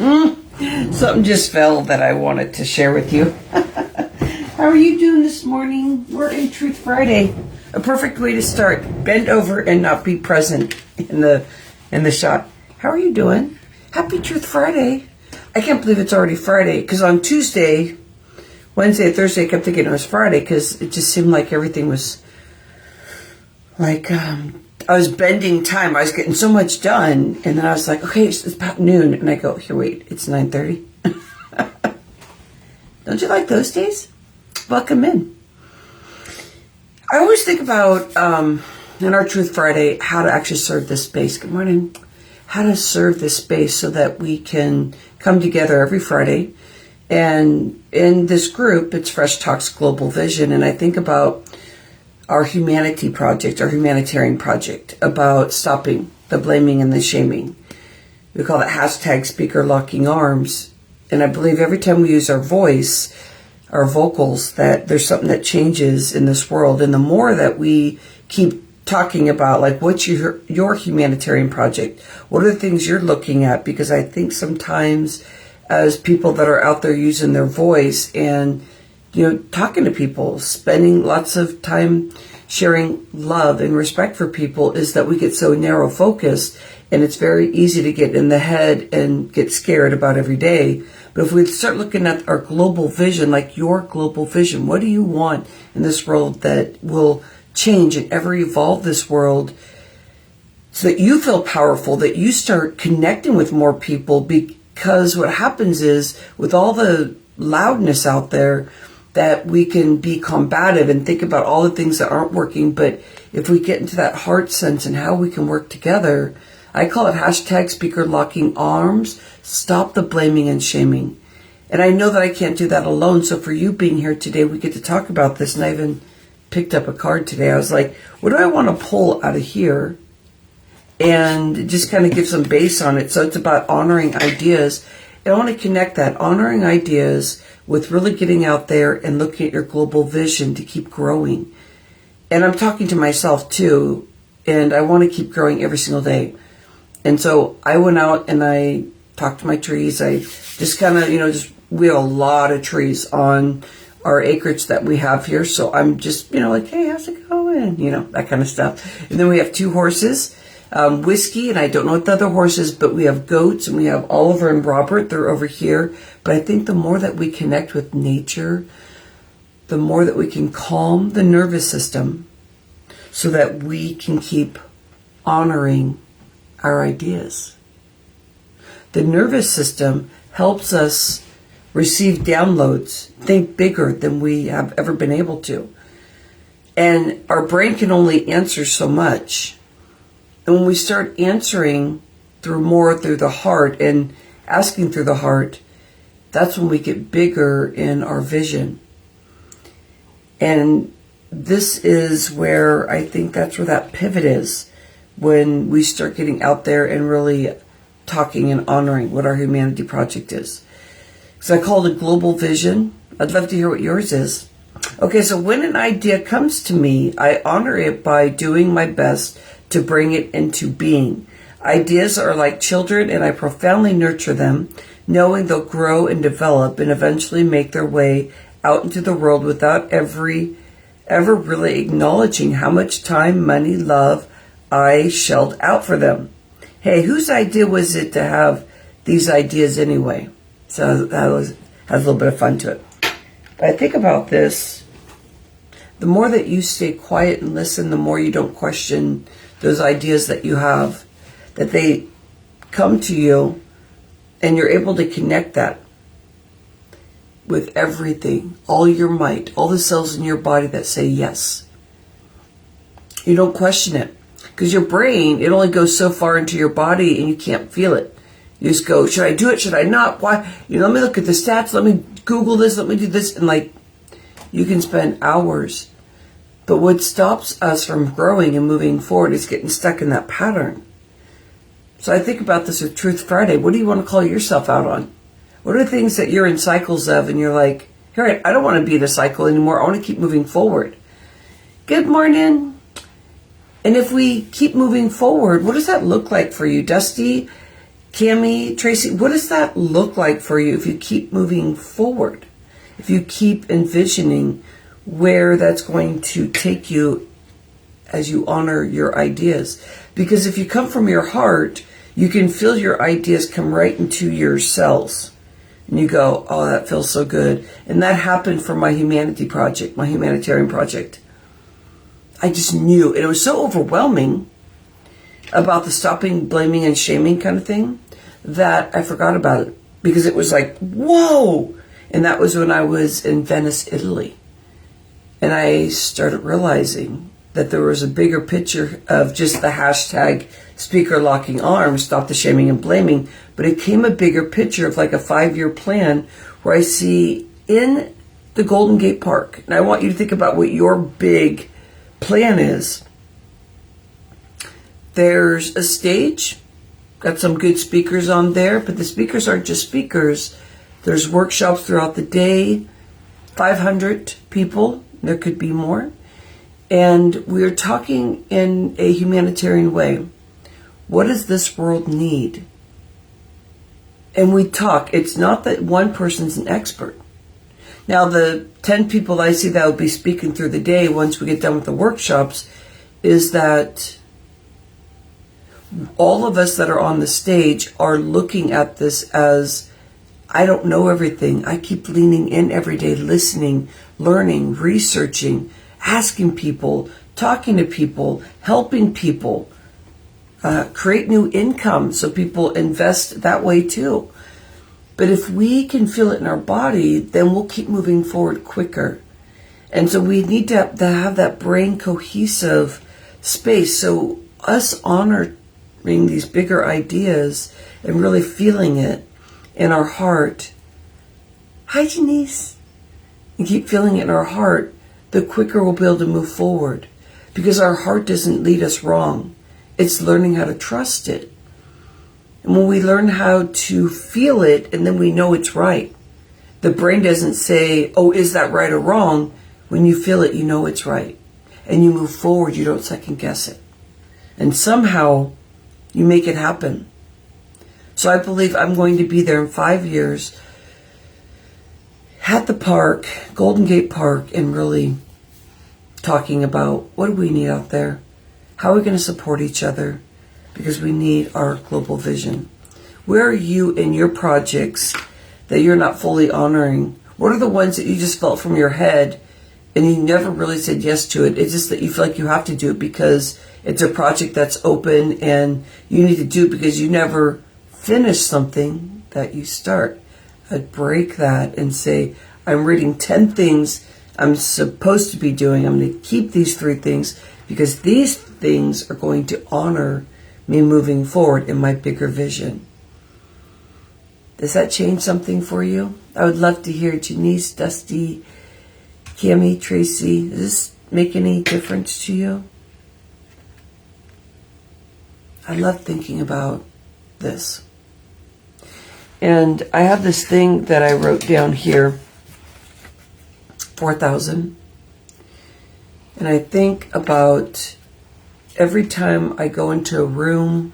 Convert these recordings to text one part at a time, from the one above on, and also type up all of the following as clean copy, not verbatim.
Something just fell that I wanted to share with you. How are you doing this morning? We're in Truth Friday. A perfect way to start. Bend over and not be present in the shot. How are you doing? Happy Truth Friday. I can't believe it's already Friday, because on Tuesday, Wednesday, Thursday, I kept thinking it was Friday because it just seemed like everything was like, I was bending time. I was getting so much done. And then I was like, okay, it's about noon. And I go, here, wait, it's 9:30. Don't you like those days? Welcome in. I always think about, in our Truth Friday, how to actually serve this space. Good morning. How to serve this space so that we can come together every Friday. And in this group, it's Fresh Talks Global Vision. And I think about our humanity project, our humanitarian project, about stopping the blaming and the shaming. We call it hashtag speaker locking arms. And I believe every time we use our voice, our vocals, that there's something that changes in this world. And the more that we keep talking about, like, what's your humanitarian project? What are the things you're looking at? Because I think sometimes as people that are out there using their voice and, talking to people, spending lots of time sharing love and respect for people, is that we get so narrow focused, and it's very easy to get in the head and get scared about every day. But if we start looking at our global vision, like your global vision, what do you want in this world that will change and ever evolve this world so that you feel powerful, that you start connecting with more people? Because what happens is, with all the loudness out there, that we can be combative and think about all the things that aren't working. But if we get into that heart sense and how we can work together, I call it hashtag speaker locking arms, stop the blaming and shaming. And I know that I can't do that alone. So for you being here today, we get to talk about this. And I even picked up a card today. I was like, what do I want to pull out of here? And just kind of give some base on it. So it's about honoring ideas. And I want to connect that, honoring ideas, with really getting out there and looking at your global vision to keep growing. And I'm talking to myself too, and I want to keep growing every single day. And so I went out and I talked to my trees. I just kind of, we have a lot of trees on our acreage that we have here. So I'm just, like, hey, how's it going? That kind of stuff. And then we have 2 horses. Whiskey, and I don't know what the other horse is, but we have goats, and we have Oliver and Robert. They're over here. But I think the more that we connect with nature, the more that we can calm the nervous system so that we can keep honoring our ideas. The nervous system helps us receive downloads, think bigger than we have ever been able to. And our brain can only answer so much. And when we start answering through the heart and asking through the heart, that's when we get bigger in our vision. And this is where I think that's where that pivot is, when we start getting out there and really talking and honoring what our humanity project is. So I call it a global vision. I'd love to hear what yours is. Okay, so when an idea comes to me, I honor it by doing my best to bring it into being. Ideas are like children, and I profoundly nurture them, knowing they'll grow and develop and eventually make their way out into the world without ever really acknowledging how much time, money, love I shelled out for them. Hey, whose idea was it to have these ideas anyway? So that has a little bit of fun to it. But I think about this, the more that you stay quiet and listen, the more you don't question those ideas that you have, that they come to you, and you're able to connect that with everything, all your might, all the cells in your body that say yes. You don't question it, because your brain, it only goes so far into your body and you can't feel it. You just go, should I do it? Should I not? Why? Let me look at the stats. Let me Google this. Let me do this. And you can spend hours. But what stops us from growing and moving forward is getting stuck in that pattern. So I think about this with Truth Friday. What do you want to call yourself out on? What are the things that you're in cycles of and you're like, here, I don't want to be in a cycle anymore. I want to keep moving forward. Good morning. And if we keep moving forward, what does that look like for you? Dusty, Cammie, Tracy, what does that look like for you if you keep moving forward? If you keep envisioning where that's going to take you as you honor your ideas? Because if you come from your heart, you can feel your ideas come right into your cells. And you go, oh, that feels so good. And that happened for my humanitarian project. I just knew. And it was so overwhelming about the stopping, blaming, and shaming kind of thing that I forgot about it. Because it was like, whoa! And that was when I was in Venice, Italy. And I started realizing that there was a bigger picture of just the hashtag speaker locking arms, stop the shaming and blaming, but it came a bigger picture of like a 5-year plan where I see in the Golden Gate Park, and I want you to think about what your big plan is. There's a stage, got some good speakers on there, but the speakers aren't just speakers. There's workshops throughout the day, 500 people, there could be more. And we're talking in a humanitarian way. What does this world need? And we talk. It's not that one person's an expert. Now, the 10 people I see that will be speaking through the day once we get done with the workshops is that all of us that are on the stage are looking at this as, I don't know everything. I keep leaning in every day, listening, learning, researching, asking people, talking to people, helping people, create new income so people invest that way too. But if we can feel it in our body, then we'll keep moving forward quicker. And so we need to have that brain cohesive space. So us honoring these bigger ideas and really feeling it in our heart. Hi, Janice. And keep feeling it in our heart, the quicker we'll be able to move forward. Because our heart doesn't lead us wrong. It's learning how to trust it. And when we learn how to feel it, and then we know it's right. The brain doesn't say, oh, is that right or wrong? When you feel it, you know it's right. And you move forward, you don't second guess it. And somehow, you make it happen. So I believe I'm going to be there in 5 years at the park, Golden Gate Park, and really talking about what do we need out there? How are we going to support each other? Because we need our global vision. Where are you in your projects that you're not fully honoring? What are the ones that you just felt from your head and you never really said yes to it? It's just that you feel like you have to do it because it's a project that's open and you need to do it because you never finish something that you start. I'd break that and say, I'm reading 10 things I'm supposed to be doing. I'm going to keep these 3 things because these things are going to honor me moving forward in my bigger vision. Does that change something for you? I would love to hear Janice, Dusty, Cammie, Tracy. Does this make any difference to you? I love thinking about this. And I have this thing that I wrote down here, 4,000. And I think about every time I go into a room,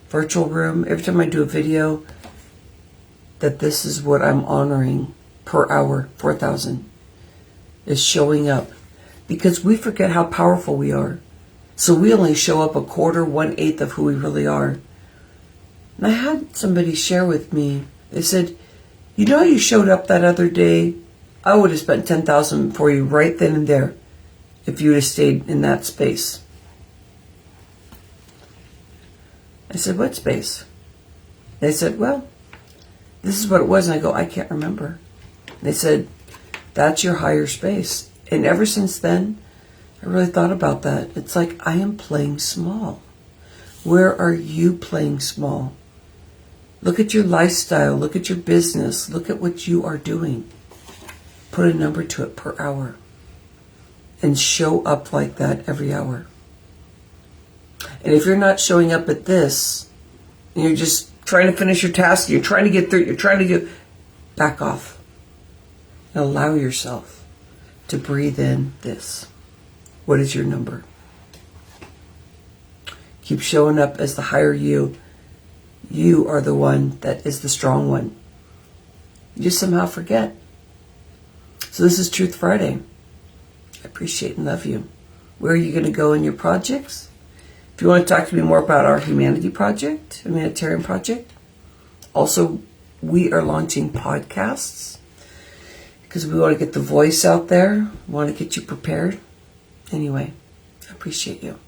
virtual room, every time I do a video, that this is what I'm honoring per hour, 4,000, is showing up. Because we forget how powerful we are. So we only show up a quarter, 1/8 of who we really are. And I had somebody share with me, they said, you know how you showed up that other day? I would have spent 10,000 for you right then and there if you would have stayed in that space. I said, what space? They said, well, this is what it was. And I go, I can't remember. They said, that's your higher space. And ever since then, I really thought about that. It's like I am playing small. Where are you playing small? Look at your lifestyle. Look at your business. Look at what you are doing. Put a number to it per hour. And show up like that every hour. And if you're not showing up at this, and you're just trying to finish your task, you're trying to get through, you're trying to do, back off. And allow yourself to breathe in this. What is your number? Keep showing up as the higher you. You are the one that is the strong one. You just somehow forget. So this is Truth Friday. I appreciate and love you. Where are you going to go in your projects? If you want to talk to me more about our humanitarian project, also, we are launching podcasts because we want to get the voice out there. We want to get you prepared. Anyway, I appreciate you.